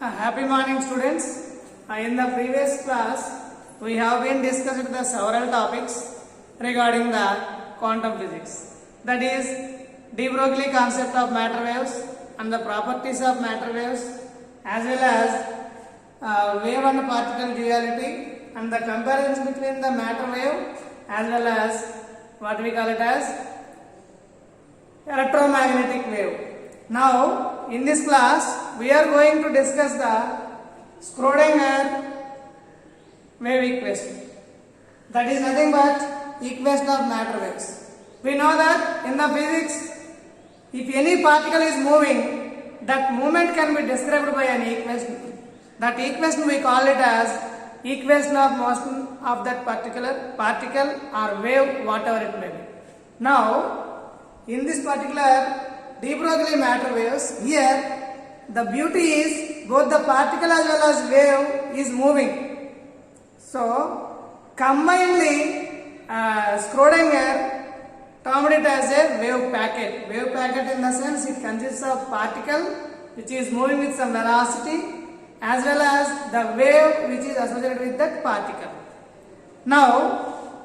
Happy morning, students. In the previous class, we have been discussed the several topics regarding the quantum physics. That is, de Broglie concept of matter waves and the properties of matter waves, as well as wave and particle duality and the comparison between the matter wave as well as what we call it as electromagnetic wave. Now, in this class, we are going to discuss the Schrodinger wave equation. That is nothing but equation of matter waves. We know that in the physics, if any particle is moving, that movement can be described by an equation. That equation we call it as equation of motion of that particular particle or wave, whatever it may be. Now, in this particular de Broglie matter waves, here the beauty is both the particle as well as wave is moving. So, combinedly, Schrodinger termed it as a wave packet. Wave packet in the sense it consists of particle which is moving with some velocity as well as the wave which is associated with that particle. Now,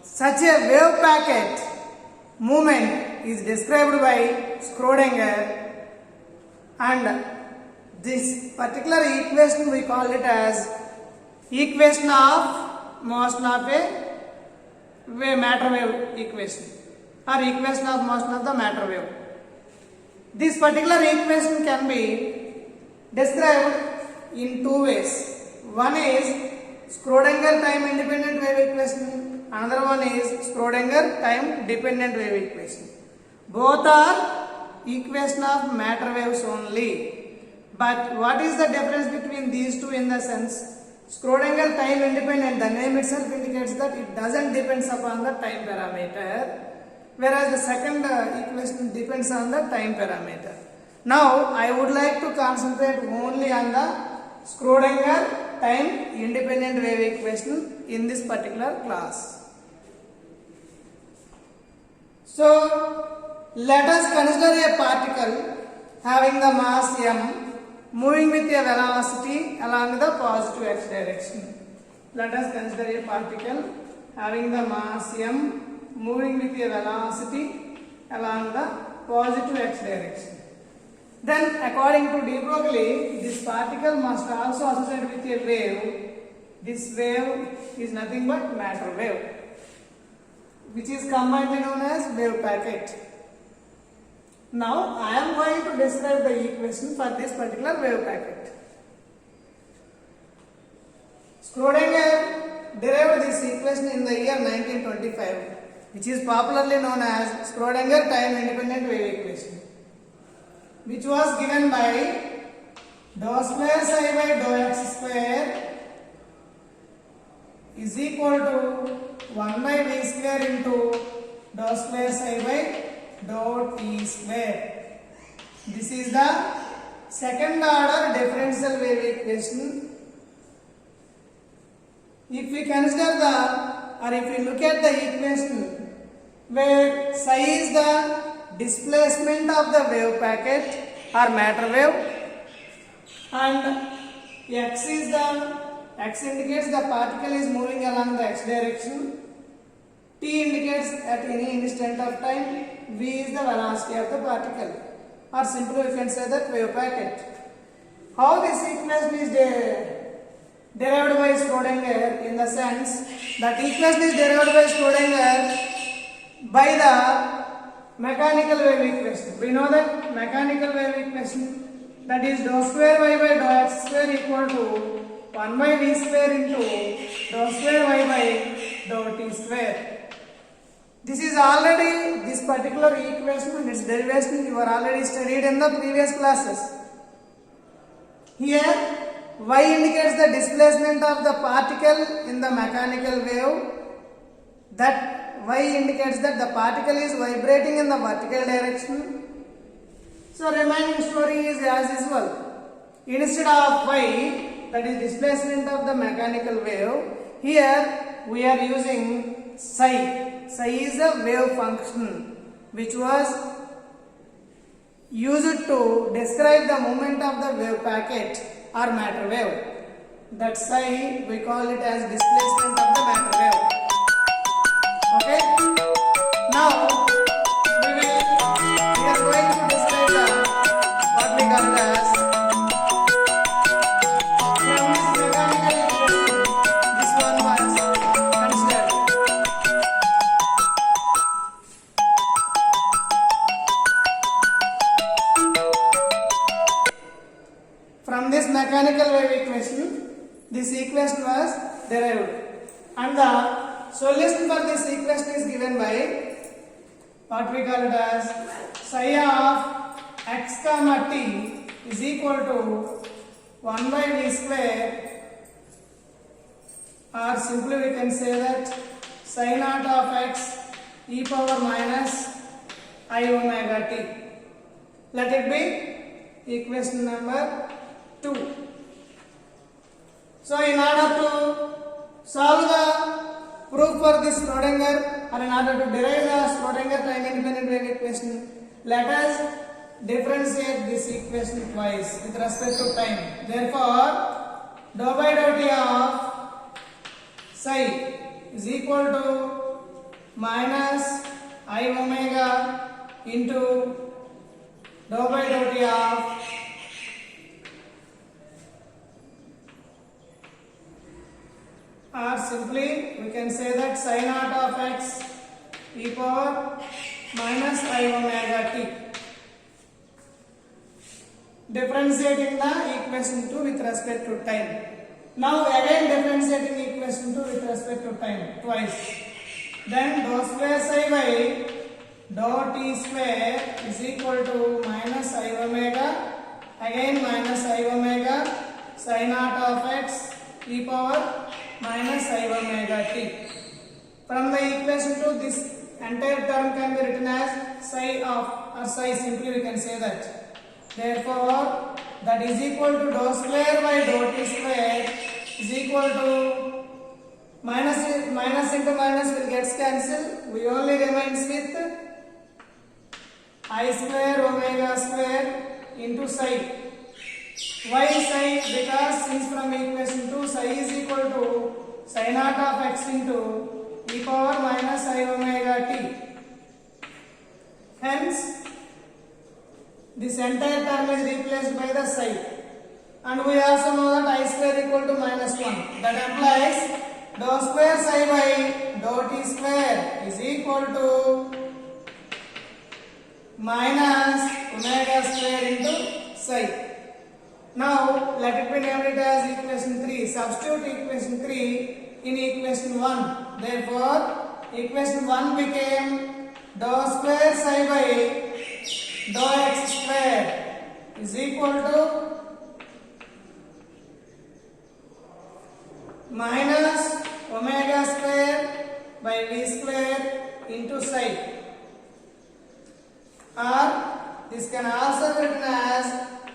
such a wave packet movement is described by Schrodinger, and this particular equation we call it as equation of motion of a matter wave equation or equation of motion of the matter wave. This particular equation can be described in two ways. One is Schrodinger time independent wave equation, another one is Schrodinger time dependent wave equation. Both are equation of matter waves only. But what is the difference between these two in the sense? Schrodinger time independent, the name itself indicates that it doesn't depend upon the time parameter, whereas the second equation depends on the time parameter. Now, I would like to concentrate only on the Schrodinger time independent wave equation in this particular class. So, let us consider a particle having the mass m moving with a velocity along the positive x direction. Let us consider a particle having the mass m moving with a velocity along the positive x direction. Then, according to de Broglie, this particle must also associate with a wave. This wave is nothing but matter wave, which is commonly known as wave packet. Now, I am going to describe the equation for this particular wave packet. Schrodinger derived this equation in the year 1925, which is popularly known as Schrodinger time independent wave equation, which was given by dou square psi by dou x square is equal to 1 by v square into dou square psi by dou t square. This is the second order differential wave equation. If we consider if we look at the equation where psi is the displacement of the wave packet or matter wave and x indicates the particle is moving along the x direction, t indicates at any instant of time, v is the velocity of the particle, or simply we can say that wave packet. How this equation is derived by Schrodinger in the sense that equation is derived by Schrodinger by the mechanical wave equation. We know that mechanical wave equation, that is dou square y by dou x square equal to 1 by v square into dou square y by dou t square. This is already, this particular equation and its derivation you are already studied in the previous classes. Here, y indicates the displacement of the particle in the mechanical wave. That y indicates that the particle is vibrating in the vertical direction. So, remaining story is as usual. Instead of y, that is displacement of the mechanical wave, here we are using psi. Psi is a wave function which was used to describe the movement of the wave packet or matter wave. That psi we call it as displacement of the matter wave. Okay. Now we are going to describe what we call it as from this mechanical equation. This one was considered. From this mechanical wave equation, this equation was derived, and the solution for this equation is given by what we call it as psi of x comma t is equal to 1 by v square, or simply we can say that psi naught of x e power minus I omega t. Let it be equation number 2. So in order to solve the proof for this Schrodinger, or in order to derive the Schrodinger time independent wave equation, let us differentiate this equation twice with respect to time. Therefore, dou by dou t of psi is equal to minus I omega into dou by dou t of or simply we can say that psi naught of x e power minus I omega t. Differentiating the equation 2 with respect to time. Now again differentiating equation 2 with respect to time twice. Then dou square psi by dou t square is equal to minus I omega, again minus I omega psi naught of x e power minus I omega t. From the equation 2, this entire term can be written as psi of, or psi, simply we can say that. Therefore, that is equal to dou square by dou t square is equal to minus into minus will get cancelled. We only remains with I square omega square into psi. Why psi? Because since from equation 2 psi is equal to psi naught of x into e power minus I omega t. Hence, this entire term is replaced by the psi. And we also know that I square equal to minus 1. That implies dou square psi by dou t square is equal to minus omega square into psi. Now let it be named it as equation 3. Substitute equation 3 in equation 1. Therefore, equation 1 became dou square psi by dou x square is equal to minus omega square by v square into psi. Or this can also be written as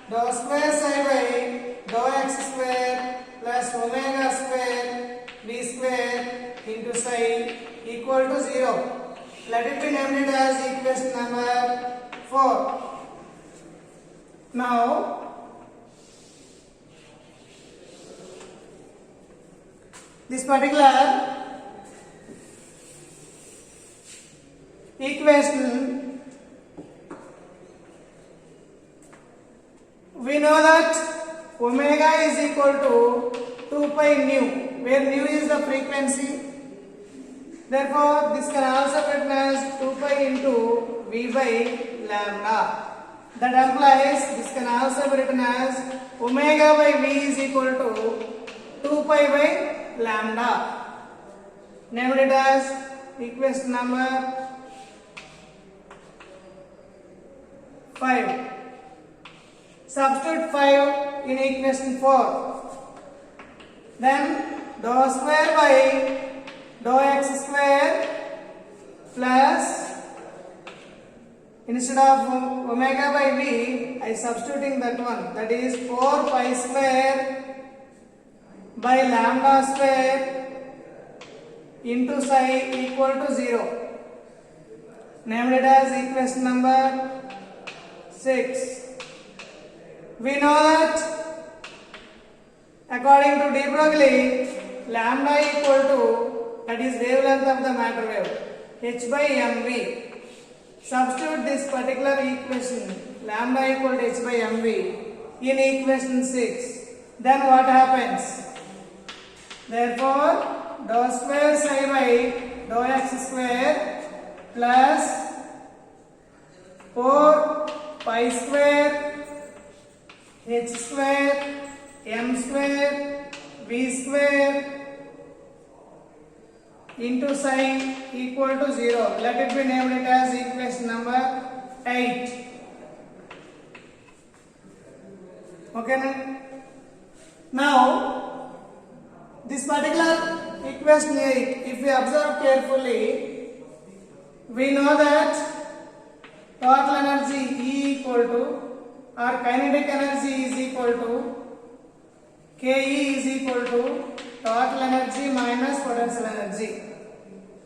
dou square psi by dou x square plus omega square v square into psi equal to 0. Let it be named as equation number 4. Now, this particular equation, we know that omega is equal to 2 pi nu, where nu is the frequency. Therefore, this can also be written as 2 pi into v by lambda. That implies this can also be written as omega by v is equal to 2 pi by lambda. Named it as equation number 5. Substitute 5 in equation 4. Then dou square by dou x square plus, instead of omega by v, I substituting that one, that is 4 pi square by lambda square into psi equal to 0. Named it as equation number 6. We know that According to de Broglie, lambda equal to, that is wavelength of the matter wave, h by mv. Substitute this particular equation, lambda equal to h by mv, in equation 6. Then what happens? Therefore, dou square psi by dou x square plus 4 pi square h square m square v square into psi equal to 0. Let it be named it as equation number 8. Okay. Now, this particular equation 8, if we observe carefully, we know that total energy E equal to, or kinetic energy is equal to, Ke is equal to total energy minus potential energy.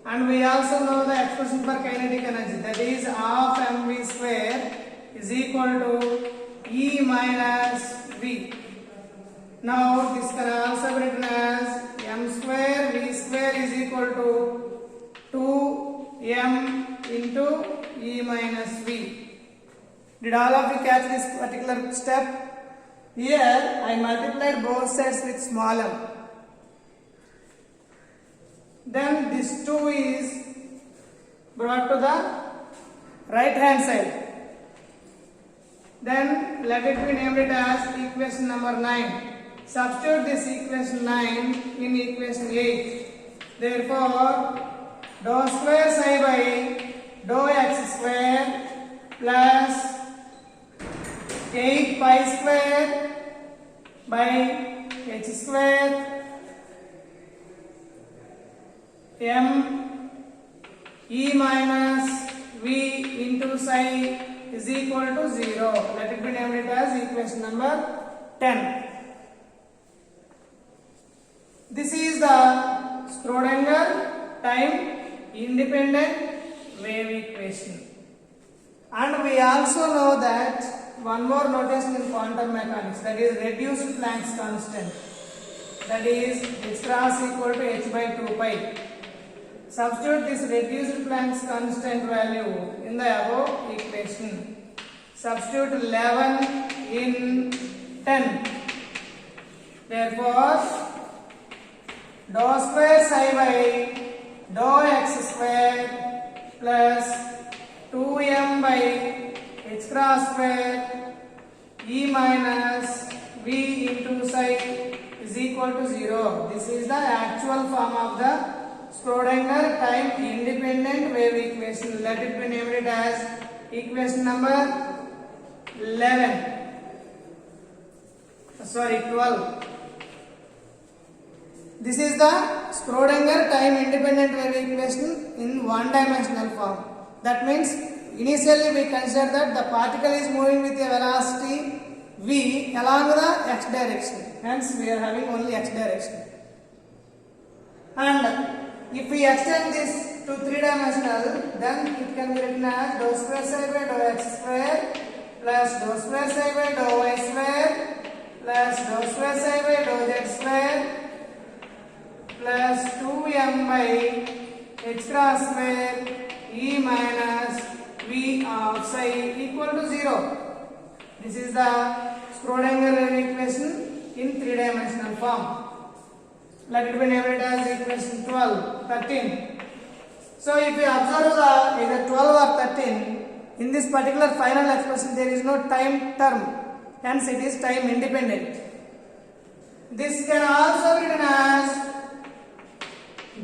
And we also know the expression for kinetic energy, that is half mv square is equal to E minus V. Now this can also be written as m square v square is equal to 2m into E minus V. Did all of you catch this particular step? Here I multiplied both sides with small m. Then this 2 is brought to the right hand side. Then let it be named it as equation number 9. Substitute this equation 9 in equation 8. Therefore, dou square psi by dou x square plus 8 pi square by h square m e minus v into psi is equal to 0. Let it be named it as equation number 10. This is the Schrödinger time independent wave equation. And we also know that one more notation in quantum mechanics, that is reduced Planck's constant, that is h cross equal to h by 2 pi. Substitute this reduced Planck's constant value in the above equation. Substitute 11 in 10. Therefore, dou square psi by dou x square plus 2m by h cross square e minus v into psi is equal to 0. This is the actual form of the Schrödinger time independent wave equation. Let it be named it as equation number 12. This is the Schrödinger time independent wave equation in one dimensional form. That means initially we consider that the particle is moving with a velocity v along the x direction. Hence we are having only x direction. And if we extend this to 3-dimensional, then it can be written as dou square psi by dou x square plus dou square psi by dou y square plus dou square psi by dou z square plus 2m by h cross square e minus v of psi equal to 0. This is the Schrödinger equation in 3-dimensional form. Let it be named as equation 13. So if we observe the either 12 or 13, in this particular final expression there is no time term, hence it is time independent. This can also be written as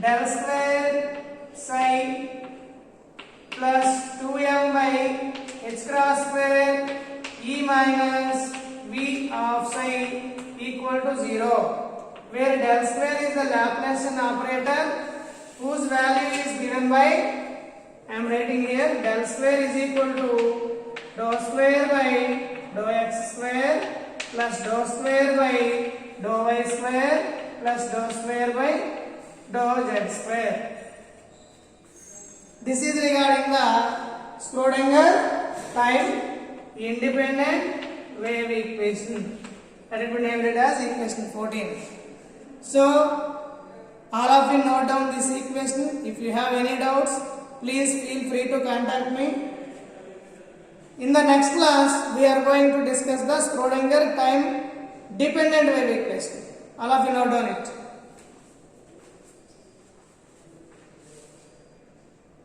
del square psi plus 2m by h cross square e minus v of psi equal to 0. Where del square is the Laplacian operator whose value is given by, I am writing here, del square is equal to dou square by dou x square plus dou square by dou y square plus dou square by dou z square. This is regarding the Schrödinger time independent wave equation. Let it be named it as equation 14. So all of you note down this equation. If you have any doubts, please feel free to contact me. In the next class, we are going to discuss the Schrodinger time dependent wave equation. All of you note down it.